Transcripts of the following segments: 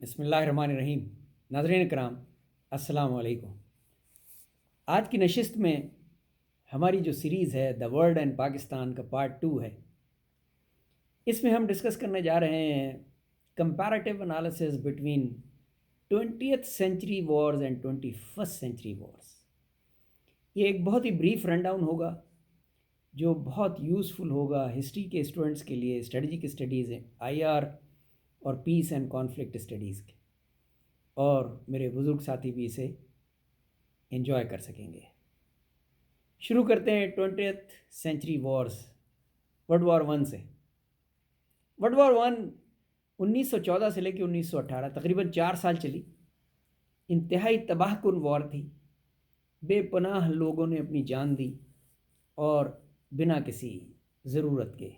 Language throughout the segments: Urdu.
بسم اللہ الرحمن الرحیم۔ ناظرین کرام، السلام علیکم۔ آج کی نشست میں ہماری جو سیریز ہے دا ورلڈ اینڈ پاکستان کا پارٹ 2 ہے۔ اس میں ہم ڈسکس کرنے جا رہے ہیں comparative analysis between 20th century wars and 21st century wars. یہ ایک بہت ہی بریف رن ڈاؤن ہوگا جو بہت یوزفل ہوگا ہسٹری کے اسٹوڈنٹس کے لیے، اسٹریٹجک اسٹڈیز ہیں، آئی آر اور پیس اینڈ کانفلکٹ اسٹڈیز کے، اور میرے بزرگ ساتھی بھی اسے انجوائے کر سکیں گے۔ شروع کرتے ہیں 20th century wars, world war 1 سے۔ ورلڈ وار 1 1914 سے لے کے 1918 تقریباً 4 سال چلی۔ انتہائی تباہ کن وار تھی، بے پناہ لوگوں نے اپنی جان دی اور بنا کسی ضرورت کے،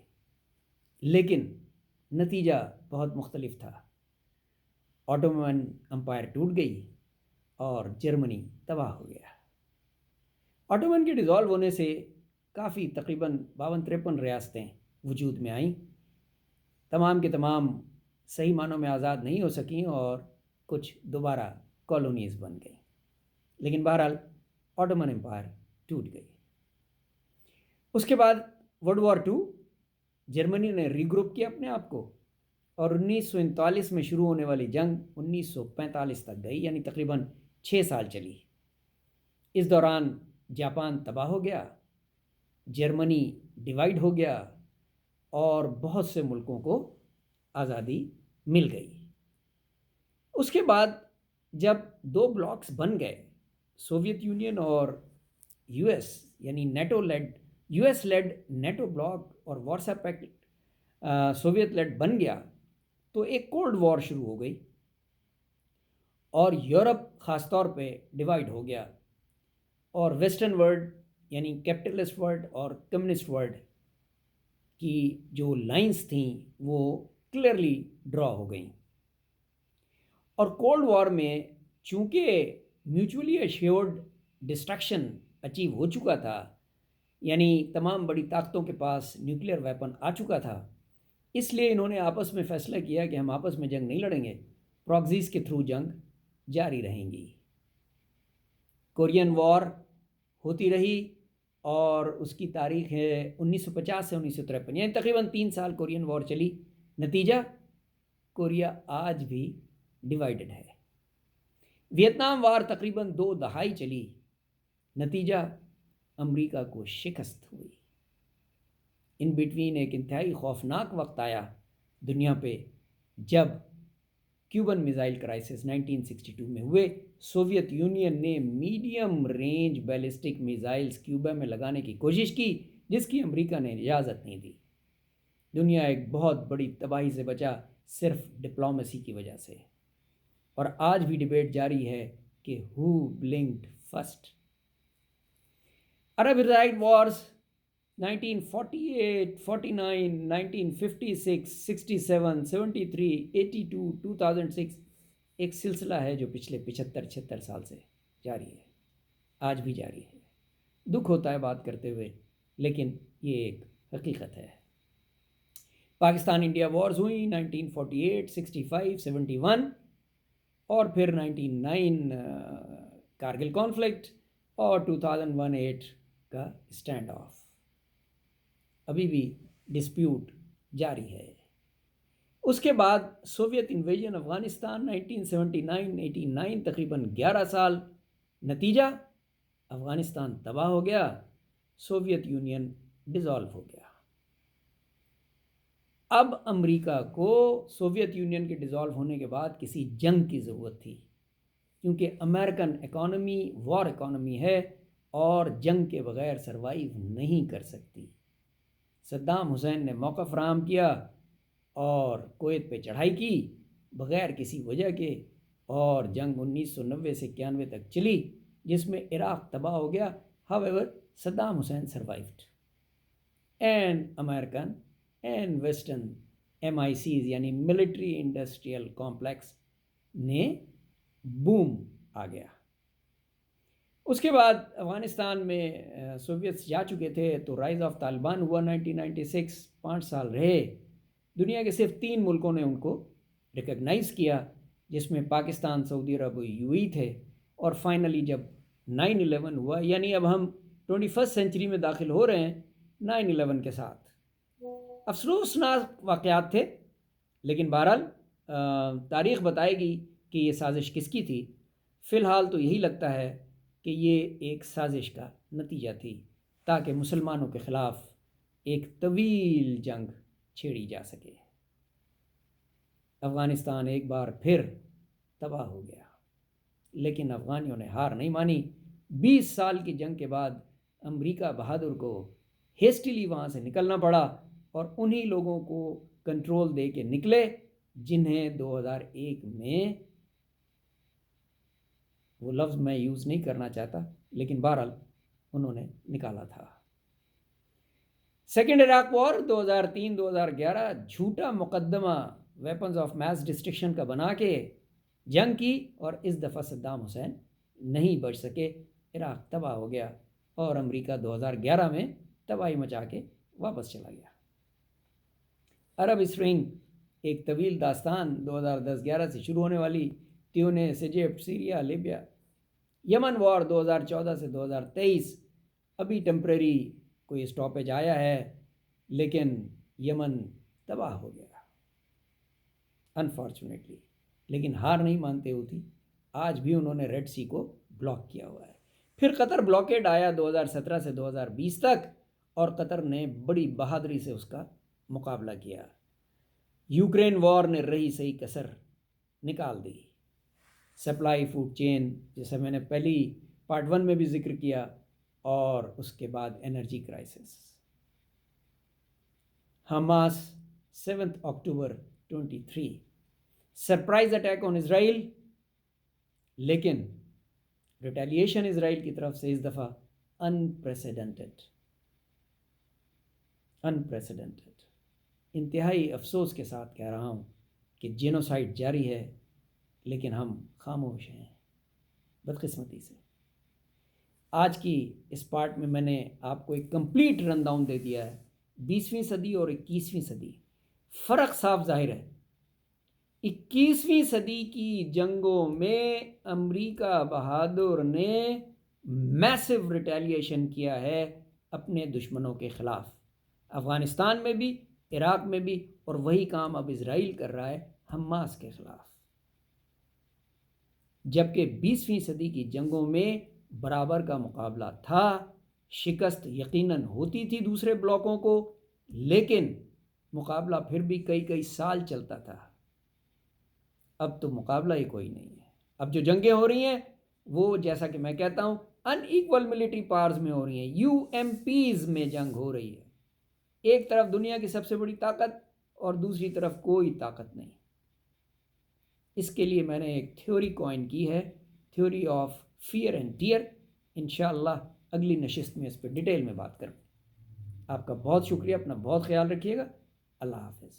لیکن نتیجہ بہت مختلف تھا۔ آٹومن امپائر ٹوٹ گئی اور جرمنی تباہ ہو گیا۔ آٹومن کے ڈیزالو ہونے سے کافی تقریباً 52-53 ریاستیں وجود میں آئیں۔ تمام کے تمام صحیح معنوں میں آزاد نہیں ہو سکیں اور کچھ دوبارہ کالونیز بن گئیں، لیکن بہرحال آٹومن امپائر ٹوٹ گئی۔ اس کے بعد ورلڈ وار 2، جرمنی نے ری گروپ کیا اپنے آپ کو، اور 1939 میں شروع ہونے والی جنگ 1945 تک گئی، یعنی تقریباً 6 سال چلی۔ اس دوران جاپان تباہ ہو گیا، جرمنی ڈیوائیڈ ہو گیا اور بہت سے ملکوں کو آزادی مل گئی۔ اس کے بعد جب 2 بلاکس بن گئے، سوویت یونین اور یو ایس، یعنی U S led NATO bloc اور وارسا پیکٹ سوویت لیڈ بن گیا، تو ایک کولڈ وار شروع ہو گئی اور یورپ خاص طور پہ ڈیوائیڈ ہو گیا، اور ویسٹرن ورلڈ یعنی کیپٹلسٹ ورلڈ اور کمیونسٹ ورلڈ کی جو لائنز تھیں وہ کلیئرلی ڈرا ہو گئیں۔ اور کولڈ وار میں چونکہ میوچولی ایشیورڈ ڈسٹرکشن اچیو ہو چکا تھا، یعنی تمام بڑی طاقتوں کے پاس نیوکلیئر ویپن آ چکا تھا، اس لیے انہوں نے آپس میں فیصلہ کیا کہ ہم آپس میں جنگ نہیں لڑیں گے، پراکزیز کے تھرو جنگ جاری رہیں گی۔ کورین وار ہوتی رہی اور اس کی تاریخ ہے 1950 سے 1953، یعنی تقریباً 3 سال کورین وار چلی۔ نتیجہ کوریا آج بھی ڈیوائیڈڈ ہے۔ ویتنام وار تقریباً 2 دہائی چلی، نتیجہ امریکہ کو شکست ہوئی۔ ان بٹوین ایک انتہائی خوفناک وقت آیا دنیا پہ جب کیوبن میزائل کرائسس 1962 میں ہوئے۔ سوویت یونین نے medium range ballistic missiles Cuba میں لگانے کی کوشش کی، جس کی امریکہ نے اجازت نہیں دی۔ دنیا ایک بہت بڑی تباہی سے بچا صرف ڈپلومیسی کی وجہ سے، اور آج بھی ڈبیٹ جاری ہے کہ ہو بلنکڈ فرسٹ۔ عرب اسرائیل وارز 1948، 49، 1956، 67، 73، 82، 2006 ایک سلسلہ ہے جو پچھلے 75-76 سال سے جاری ہے، آج بھی جاری ہے۔ دکھ ہوتا ہے بات کرتے ہوئے، لیکن یہ ایک حقیقت ہے۔ پاکستان انڈیا وارز ہوئی 1948، 65، 71 اور پھر 99 کارگل کانفلکٹ اور 2001-8 کا اسٹینڈ آف۔ ابھی بھی ڈسپیوٹ جاری ہے۔ اس کے بعد سوویت انویژن افغانستان 1979-89، تقریباً 11 سال، نتیجہ افغانستان تباہ ہو گیا، سوویت یونین ڈیزالو ہو گیا۔ اب امریکہ کو سوویت یونین کے ڈیزالو ہونے کے بعد کسی جنگ کی ضرورت تھی، کیونکہ امریکن اکانومی وار اکانومی ہے اور جنگ کے بغیر سروائیو نہیں کر سکتی۔ صدام حسین نے موقع فراہم کیا اور کویت پہ چڑھائی کی بغیر کسی وجہ کے، اور جنگ 1990 سے 91 تک چلی، جس میں عراق تباہ ہو گیا۔ However, Saddam Hussein survived and American and Western MICs یعنی ملٹری انڈسٹریل کمپلیکس نے بوم آ گیا۔ اس کے بعد افغانستان میں سوویتس جا چکے تھے تو رائز آف طالبان ہوا 1996، 5 سال رہے۔ دنیا کے صرف 3 ملکوں نے ان کو ریکگنائز کیا، جس میں پاکستان، سعودی عرب و UAE تھے، اور فائنلی جب 9/11 ہوا، یعنی اب ہم 21 سینچری میں داخل ہو رہے ہیں 9/11 کے ساتھ۔ افسوسناک واقعات تھے، لیکن بہرحال تاریخ بتائے گی کہ یہ سازش کس کی تھی۔ فی الحال تو یہی لگتا ہے کہ یہ ایک سازش کا نتیجہ تھی تاکہ مسلمانوں کے خلاف ایک طویل جنگ چھیڑی جا سکے۔ افغانستان ایک بار پھر تباہ ہو گیا، لیکن افغانیوں نے ہار نہیں مانی۔ 20 سال کی جنگ کے بعد امریکہ بہادر کو ہیسٹیلی وہاں سے نکلنا پڑا، اور انہی لوگوں کو کنٹرول دے کے نکلے جنہیں 2001 میں، وہ لفظ میں یوز نہیں کرنا چاہتا لیکن بہرحال انہوں نے نکالا تھا۔ سیکنڈ عراق وار 2003-2011 جھوٹا مقدمہ ویپنز آف میس ڈسٹرکشن کا بنا کے جنگ کی، اور اس دفعہ صدام حسین نہیں بچ سکے۔ عراق تباہ ہو گیا اور امریکہ 2011 میں تباہی مچا کے واپس چلا گیا۔ عرب اسپرنگ ایک طویل داستان 2010-11 سے شروع ہونے والی، تیونس، ایجپٹ، سیریا، لیبیا۔ یمن وار 2014 سے 2023، ابھی ٹیمپریری کوئی اسٹاپیج آیا ہے، لیکن یمن تباہ ہو گیا انفارچونیٹلی، لیکن ہار نہیں مانتے ہوتی، آج بھی انہوں نے ریڈ سی کو بلاک کیا ہوا ہے۔ پھر قطر بلاکیڈ آیا 2017 سے 2020 تک، اور قطر نے بڑی بہادری سے اس کا مقابلہ کیا۔ یوکرین وار نے رہی صحیح کسر نکال دی۔ سپلائی فوڈ چین، جیسے میں نے پہلی پارٹ 1 میں بھی ذکر کیا، اور اس کے بعد energy crisis. Hamas 7 October 23، surprise attack on Israel, لیکن ریٹیلیشن اسرائیل کی طرف سے اس دفعہ انپریسیڈنٹڈ، انتہائی افسوس کے ساتھ کہہ رہا ہوں کہ جینوسائیڈ جاری ہے، لیکن ہم خاموش ہیں بدقسمتی سے۔ آج کی اس پارٹ میں نے آپ کو ایک کمپلیٹ رن ڈاؤن دے دیا ہے 20ویں صدی اور 21ویں صدی۔ فرق صاف ظاہر ہے۔ 21ویں صدی کی جنگوں میں امریکہ بہادر نے میسو ریٹیلیشن کیا ہے اپنے دشمنوں کے خلاف، افغانستان میں بھی، عراق میں بھی، اور وہی کام اب اسرائیل کر رہا ہے حماس کے خلاف۔ جبکہ 20ویں صدی کی جنگوں میں برابر کا مقابلہ تھا، شکست یقیناً ہوتی تھی دوسرے بلاکوں کو، لیکن مقابلہ پھر بھی کئی سال چلتا تھا۔ اب تو مقابلہ ہی کوئی نہیں ہے۔ اب جو جنگیں ہو رہی ہیں وہ، جیسا کہ میں کہتا ہوں، ان ایکول ملٹری پاورز میں ہو رہی ہیں، UMPs میں جنگ ہو رہی ہے۔ ایک طرف دنیا کی سب سے بڑی طاقت اور دوسری طرف کوئی طاقت نہیں۔ اس کے لیے میں نے ایک تھیوری کوائن کی ہے، theory of fear and tear. انشاءاللہ اگلی نشست میں اس پہ ڈیٹیل میں بات کروں۔ آپ کا بہت شکریہ، اپنا بہت خیال رکھیے گا۔ اللہ حافظ۔